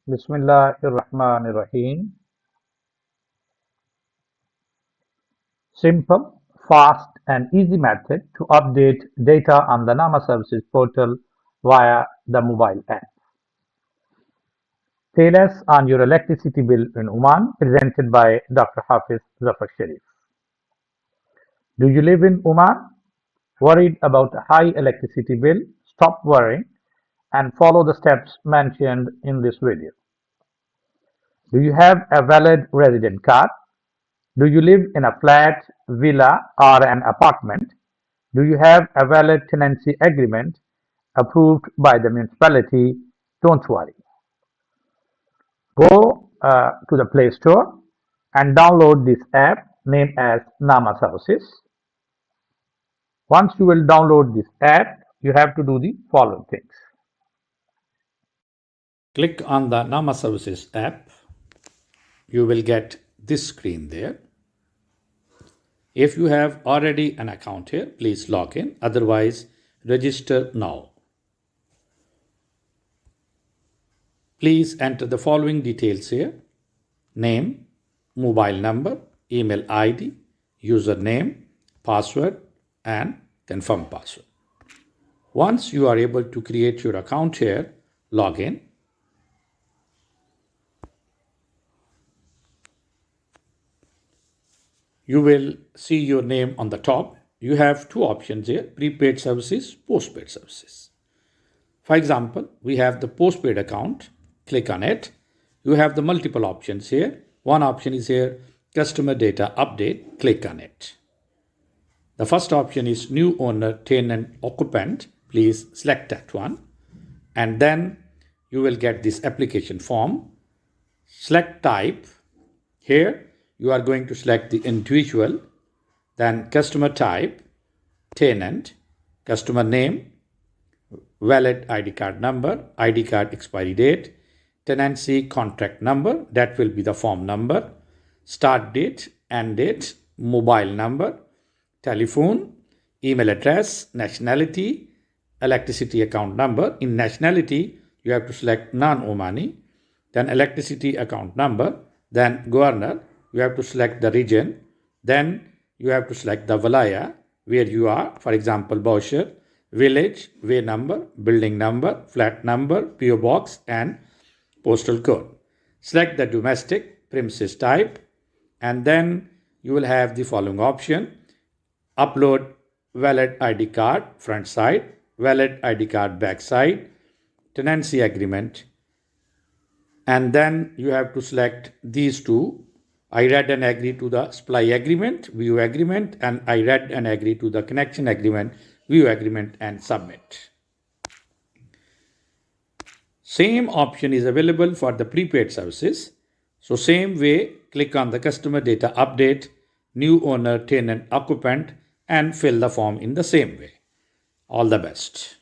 Bismillahirrahmanirrahim. Simple, fast and easy method to update data on the Nama Services portal via the mobile app. Payless on your electricity bill in Oman, presented by Dr. Hafiz Zafar Sharif. Do you live in Oman? Worried about a high electricity bill? Stop worrying and follow the steps mentioned in this video. Do you have a valid resident card? Do you live in a flat, villa, or an apartment? Do you have a valid tenancy agreement approved by the municipality? Don't worry. Go to the Play Store and download this app named as Nama Services. Once you will download this app, you have to do the following things. Click on the Nama Services app. You will get this screen there. If you have already an account here, please log in. Otherwise, register now. Please enter the following details here: name, mobile number, email ID, username, password, and confirm password. Once you are able to create your account here, log in. You will see your name on the top. You have two options here: prepaid services, postpaid services. For example, we have the postpaid account. Click on it. You have the multiple options here. One option is here, customer data update. Click on it. The first option is new owner, tenant, occupant. Please select that one. And then you will get this application form. Select type. Here you are going to select the individual, then customer type, tenant, customer name, valid ID card number, ID card expiry date, tenancy contract number, that will be the form number, start date, end date, mobile number, telephone, email address, nationality, electricity account number. In nationality, you have to select non-Omani, then electricity account number, then governor. You have to select the region, then you have to select the Valaya where you are, for example, Boucher, village, way number, building number, flat number, PO box, and postal code. Select the domestic premises type, and then you will have the following option: upload valid ID card front side, valid ID card back side, tenancy agreement, and then you have to select these two. I read and agree to the supply agreement, view agreement, and I read and agree to the connection agreement, view agreement, and submit. Same option is available for the prepaid services. So same way, click on the customer data update, new owner, tenant, occupant, and fill the form in the same way. All the best.